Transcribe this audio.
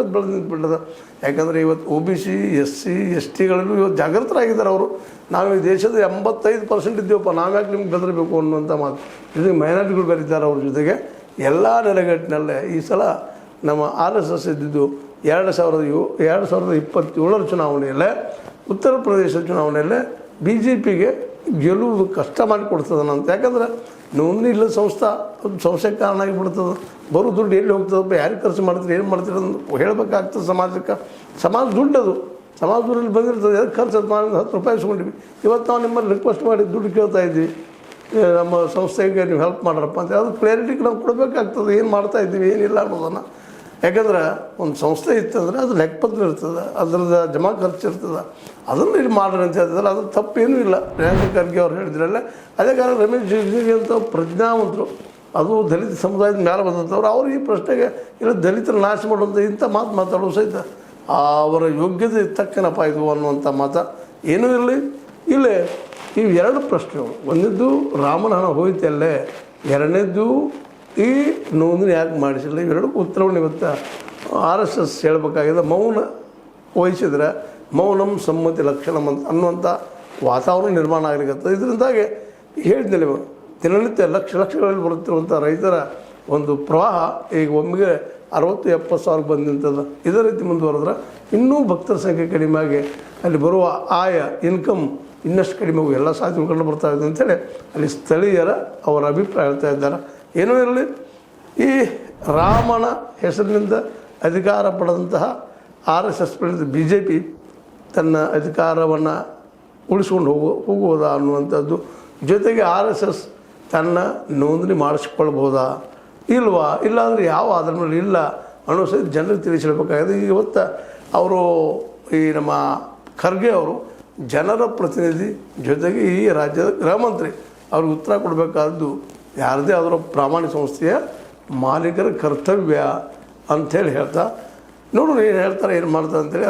ಇವತ್ತು ಬೆಳೆದು ನಿಂತ್ಬಿಟ್ಟದ. ಯಾಕಂದರೆ ಇವತ್ತು OBC SC ST ಗಳಲ್ಲೂ ಇವತ್ತು ಜಾಗೃತರಾಗಿದ್ದಾರೆ ಅವರು. ನಾವು ಈ ದೇಶದ 85% ಇದ್ದೀವಪ್ಪ, ನಾವ್ಯಾಕೆ ನಿಮ್ಗೆ ಬೆದರಬೇಕು ಅನ್ನುವಂಥ ಮಾತು. ಜೊತೆಗೆ ಮೈನಾರಿಟಿಗಳು ಬರೀತಾರೆ ಅವ್ರ ಜೊತೆಗೆ. ಎಲ್ಲ ನೆಲೆಗಟ್ಟಿನಲ್ಲೇ ಈ ಸಲ ನಮ್ಮ RSS ಇದ್ದಿದ್ದು 2027 ಚುನಾವಣೆಯಲ್ಲೇ, ಉತ್ತರ ಪ್ರದೇಶ ಚುನಾವಣೆಯಲ್ಲೇ BJPಗೆ ಗೆಲುವು ಕಷ್ಟ ಮಾಡಿಕೊಡ್ತದನಂತ. ಯಾಕಂದ್ರೆ ನೋಂದಣಿ ಇಲ್ಲ ಸಂಸ್ಥೆಗೆ ಕಾರಣ ಆಗಿಬಿಡ್ತದೆ. ಬರೋ ದುಡ್ಡು ಎಲ್ಲಿ ಹೋಗ್ತದಪ್ಪ, ಯಾರಿಗೆ ಖರ್ಚು ಮಾಡ್ತೀರಿ, ಏನು ಮಾಡ್ತೀರಿ ಅಂತ ಹೇಳಬೇಕಾಗ್ತದೆ ಸಮಾಜಕ್ಕೆ. ಸಮಾಜ ದುಡ್ಡದು, ಸಮಾಜ ದುಡ್ಡಲ್ಲಿ ಬಂದಿರ್ತದೆ. ಅದಕ್ಕೆ ಖರ್ಚು ಮಾಡಿ 10 ರೂಪಾಯಿ ಇಸ್ಕೊಂಡಿವಿ. ಇವತ್ತು ನಾವು ನಿಮ್ಮಲ್ಲಿ ರಿಕ್ವೆಸ್ಟ್ ಮಾಡಿ ದುಡ್ಡು ಕೇಳ್ತಾ ಇದ್ವಿ, ನಮ್ಮ ಸಂಸ್ಥೆಗೆ ನೀವು ಹೆಲ್ಪ್ ಮಾಡ್ರಪ್ಪ ಅಂತ. ಅದು ಕ್ಲಾರಿಟಿಗೆ ನಾವು ಕೊಡಬೇಕಾಗ್ತದೆ, ಏನು ಮಾಡ್ತಾ ಇದ್ದೀವಿ ಏನಿಲ್ಲ ಅನ್ನೋದನ್ನು. ಯಾಕಂದ್ರೆ ಒಂದು ಸಂಸ್ಥೆ ಇತ್ತಂದರೆ ಅದು ಲೆಕ್ಕಪತ್ರ ಇರ್ತದೆ, ಅದ್ರದ್ದು ಜಮಾ ಖರ್ಚು ಇರ್ತದೆ, ಅದನ್ನು ಇಲ್ಲಿ ಮಾಡ್ರಿ ಅಂತ ಹೇಳ್ತಿದ್ದಾರೆ. ಅದು ತಪ್ಪೇನೂ ಇಲ್ಲ. ಪ್ರಿಯಾಂಕ ಖರ್ಗೆ ಅವ್ರು ಹೇಳಿದ್ರಲ್ಲ. ಅದೇ ಕಾರಣ ರಮೇಶ್ ಜಿಗಜಿಗಿ ಅಂತ ಪ್ರಜ್ಞಾವಂತರು, ಅದು ದಲಿತ ಸಮುದಾಯದ ಮೇಲೆ ಬಂದಂಥವ್ರು, ಅವರು ಈ ಪ್ರಶ್ನೆಗೆ ಇಲ್ಲ ದಲಿತರ ನಾಶ ಮಾಡುವಂಥ ಇಂಥ ಮಾತು ಮಾತಾಡೋ ಸಹಿತ ಅವರ ಯೋಗ್ಯತೆ ತಕ್ಕನಪ್ಪ ಇದು ಅನ್ನುವಂಥ ಮಾತು. ಏನೂ ಇರಲಿ, ಇಲ್ಲೇ ಈ 2 ಪ್ರಶ್ನೆಗಳು. ಒಂದದ್ದು ರಾಮನ ಹಣ ಹೋಯ್ತಲ್ಲೇ, ಎರಡನೇದ್ದು ಈ ನೋಂದಣಿ ಯಾಕೆ ಮಾಡಿಸಿಲ್ಲ. ಇವೆರಡಕ್ಕೂ ಉತ್ತರವನ್ನು ಇವತ್ತು RSS ಹೇಳಬೇಕಾಗಿದೆ. ಮೌನ ವಹಿಸಿದ್ರೆ ಮೌನಂ ಸಮ್ಮತಿ ಲಕ್ಷಣಂ ಅನ್ನುವಂಥ ವಾತಾವರಣ ನಿರ್ಮಾಣ ಆಗಲಿಕ್ಕೆ. ಇದರಿಂದಾಗಿ ಹೇಳಿದ್ಮೇಲೆ ದಿನನಿತ್ಯ ಲಕ್ಷಗಳಲ್ಲಿ ಬರುತ್ತಿರುವಂಥ ರೈತರ ಒಂದು ಪ್ರವಾಹ ಈಗ ಒಮ್ಮೆಗೆ 60-70 ಸಾವಿರ ಬಂದು ನಿಂತದ. ಇದೇ ರೀತಿ ಮುಂದುವರೆದ್ರೆ ಇನ್ನೂ ಭಕ್ತರ ಸಂಖ್ಯೆ ಕಡಿಮೆ ಆಗಿ ಅಲ್ಲಿ ಬರುವ ಆಯ ಇನ್ಕಮ್ ಇನ್ನಷ್ಟು ಕಡಿಮೆ ಹೋಗಿ ಎಲ್ಲ ಸಾಧ್ಯತೆ ಕಂಡು ಬರ್ತಾ ಇದೆ ಅಂತೇಳಿ ಅಲ್ಲಿ ಸ್ಥಳೀಯರ ಅವರ ಅಭಿಪ್ರಾಯ ಹೇಳ್ತಾ ಇದ್ದಾರೆ. ಏನೂ ಇರಲಿ, ಈ ರಾಮನ ಹೆಸರಿನಿಂದ ಅಧಿಕಾರ ಪಡೆದಂತಹ RSS ಪಡೆದ BJP ತನ್ನ ಅಧಿಕಾರವನ್ನು ಉಳಿಸ್ಕೊಂಡು ಹೋಗುವುದಾ ಅನ್ನುವಂಥದ್ದು. ಜೊತೆಗೆ RSS ತನ್ನ ನೋಂದಣಿ ಮಾಡಿಸ್ಕೊಳ್ಬೋದಾ ಇಲ್ವಾ, ಇಲ್ಲಾಂದರೆ ಯಾವ ಆಧಾರ ಮೇಲೆ ಇಲ್ಲ ಅನ್ನೋ ಸಹಿತ ಜನರಿಗೆ ತಿಳಿಸಬೇಕಾಗಿದೆ. ಇವತ್ತು ಅವರು ಈ ನಮ್ಮ ಖರ್ಗೆ ಅವರು ಜನರ ಪ್ರತಿನಿಧಿ, ಜೊತೆಗೆ ಈ ರಾಜ್ಯದ ಗೃಹ ಮಂತ್ರಿ, ಅವ್ರಿಗೆ ಉತ್ತರ ಕೊಡಬೇಕಾದ್ದು ಯಾರದೇ ಆದರೂ ಪ್ರಾಮಾಣಿಕ ಸಂಸ್ಥೆಯ ಮಾಲೀಕರ ಕರ್ತವ್ಯ ಅಂಥೇಳಿ ಹೇಳ್ತಾ ನೋಡೋಣ ಏನು ಹೇಳ್ತಾರೆ, ಏನು ಮಾಡ್ತಾರೆ ಅಂತೇಳಿ.